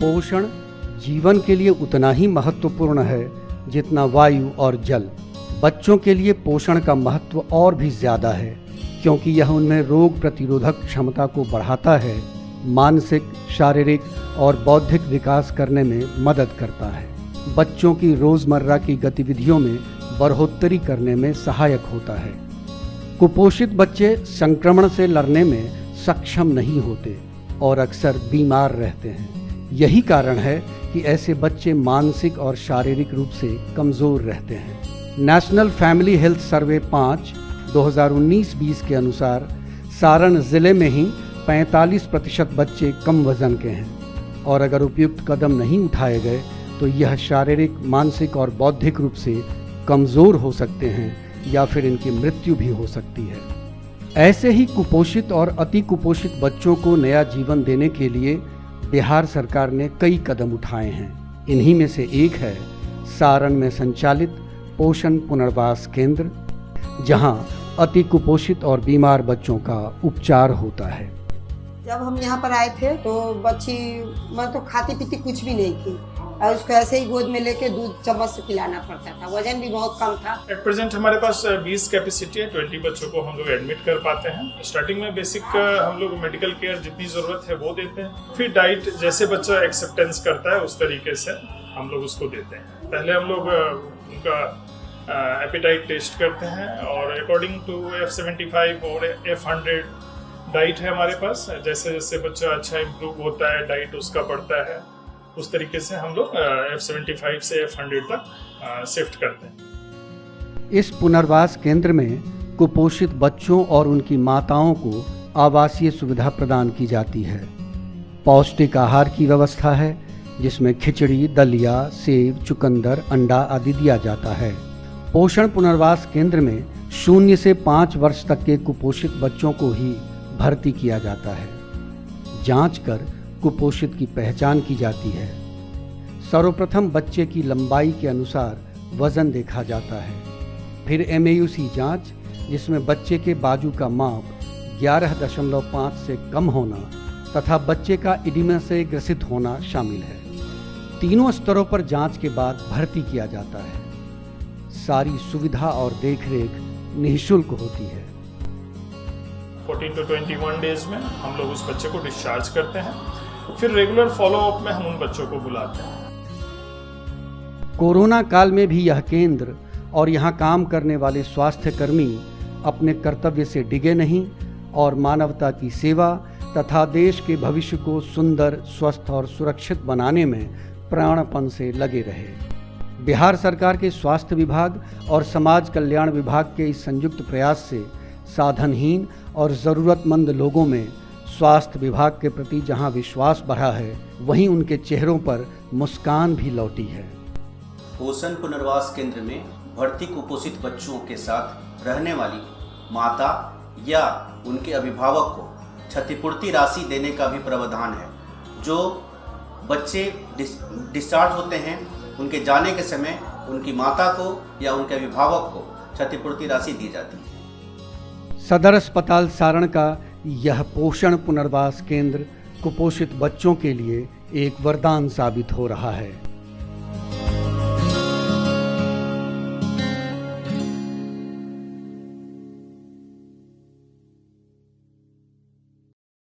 पोषण जीवन के लिए उतना ही महत्वपूर्ण है जितना वायु और जल। बच्चों के लिए पोषण का महत्व और भी ज़्यादा है क्योंकि यह उनमें रोग प्रतिरोधक क्षमता को बढ़ाता है, मानसिक, शारीरिक और बौद्धिक विकास करने में मदद करता है, बच्चों की रोज़मर्रा की गतिविधियों में बढ़ोतरी करने में सहायक होता है। कुपोषित बच्चे संक्रमण से लड़ने में सक्षम नहीं होते और अक्सर बीमार रहते हैं। यही कारण है कि ऐसे बच्चे मानसिक और शारीरिक रूप से कमज़ोर रहते हैं। नेशनल फैमिली हेल्थ सर्वे 5 2019-20 के अनुसार सारण जिले में ही 45% बच्चे कम वजन के हैं और अगर उपयुक्त कदम नहीं उठाए गए तो यह शारीरिक, मानसिक और बौद्धिक रूप से कमज़ोर हो सकते हैं या फिर इनकी मृत्यु भी हो सकती है। ऐसे ही कुपोषित और अति कुपोषित बच्चों को नया जीवन देने के लिए बिहार सरकार ने कई कदम उठाए हैं। इन्हीं में से एक है सारण में संचालित पोषण पुनर्वास केंद्र, जहां अति कुपोषित और बीमार बच्चों का उपचार होता है। जब हम यहाँ पर आए थे तो बच्ची मैं तो खाती पीती कुछ भी नहीं थी और उसको ऐसे ही गोद में लेके दूध चम्मच से पिलाना पड़ता था। वजन भी बहुत कम था। एट प्रेजेंट हमारे पास 20 कैपेसिटी है, 20 बच्चों को हम लोग एडमिट कर पाते हैं। स्टार्टिंग में बेसिक हम लोग मेडिकल केयर जितनी जरूरत है वो देते हैं, फिर डाइट जैसे बच्चा एक्सेप्टेंस करता है उस तरीके से हम लोग उसको देते हैं। पहले हम लोग उनका एपेटाइट टेस्ट करते हैं और अकॉर्डिंग टू F75 और F100 डाइट है हमारे पास। जैसे जैसे बच्चा अच्छा इम्प्रूव होता है, डाइट उसका बढ़ता है, उस तरीके से हम लोग F75 से F100 तक शिफ्ट करते हैं। इस पुनर्वास केंद्र में कुपोषित बच्चों और उनकी माताओं को आवासीय सुविधा प्रदान की जाती है। पौष्टिक आहार की व्यवस्था है जिसमें खिचड़ी, दलिया, सेव, चुकंदर, अंडा आदि दिया जाता है। पोषण पुनर्वास केंद्र में 0 से 5 वर्ष तक के कुपोषित बच्चों को ही भर्ती किया जाता है। जांच कर कुपोषित की पहचान की जाती है। सर्वप्रथम बच्चे की लंबाई के अनुसार वजन देखा जाता है, फिर MAUC जांच जिसमें बच्चे के बाजू का माप 11.5 से कम होना तथा बच्चे का इडिमा से ग्रसित होना शामिल है। तीनों स्तरों पर जांच के बाद भर्ती किया जाता है। सारी सुविधा और देखरेख निःशुल्क होती है। 14 to 21 डेज में हम लोग उस बच्चे को डिस्चार्ज करते हैं, फिर रेगुलर फॉलोअप में हम उन बच्चों को बुलाते हैं। कोरोना काल में भी यह केंद्र और यहाँ काम करने वाले स्वास्थ्य कर्मी अपने कर्तव्य से डिगे नहीं और मानवता की सेवा तथा देश के भविष्य को सुंदर, स्वस्थ और सुरक्षित बनाने में प्राणपण से लगे रहे। बिहार सरकार के स्वास्थ्य विभाग और समाज कल्याण विभाग के इस संयुक्त प्रयास से साधनहीन और ज़रूरतमंद लोगों में स्वास्थ्य विभाग के प्रति जहां विश्वास बढ़ा है, वहीं उनके चेहरों पर मुस्कान भी लौटी है। पोषण पुनर्वास केंद्र में भर्ती कुपोषित बच्चों के साथ रहने वाली माता या उनके अभिभावक को क्षतिपूर्ति राशि देने का भी प्रावधान है। जो बच्चे डिस्चार्ज होते हैं उनके जाने के समय उनकी माता को या उनके अभिभावक को क्षतिपूर्ति राशि दी जाती है। सदर अस्पताल सारण का यह पोषण पुनर्वास केंद्र कुपोषित बच्चों के लिए एक वरदान साबित हो रहा है।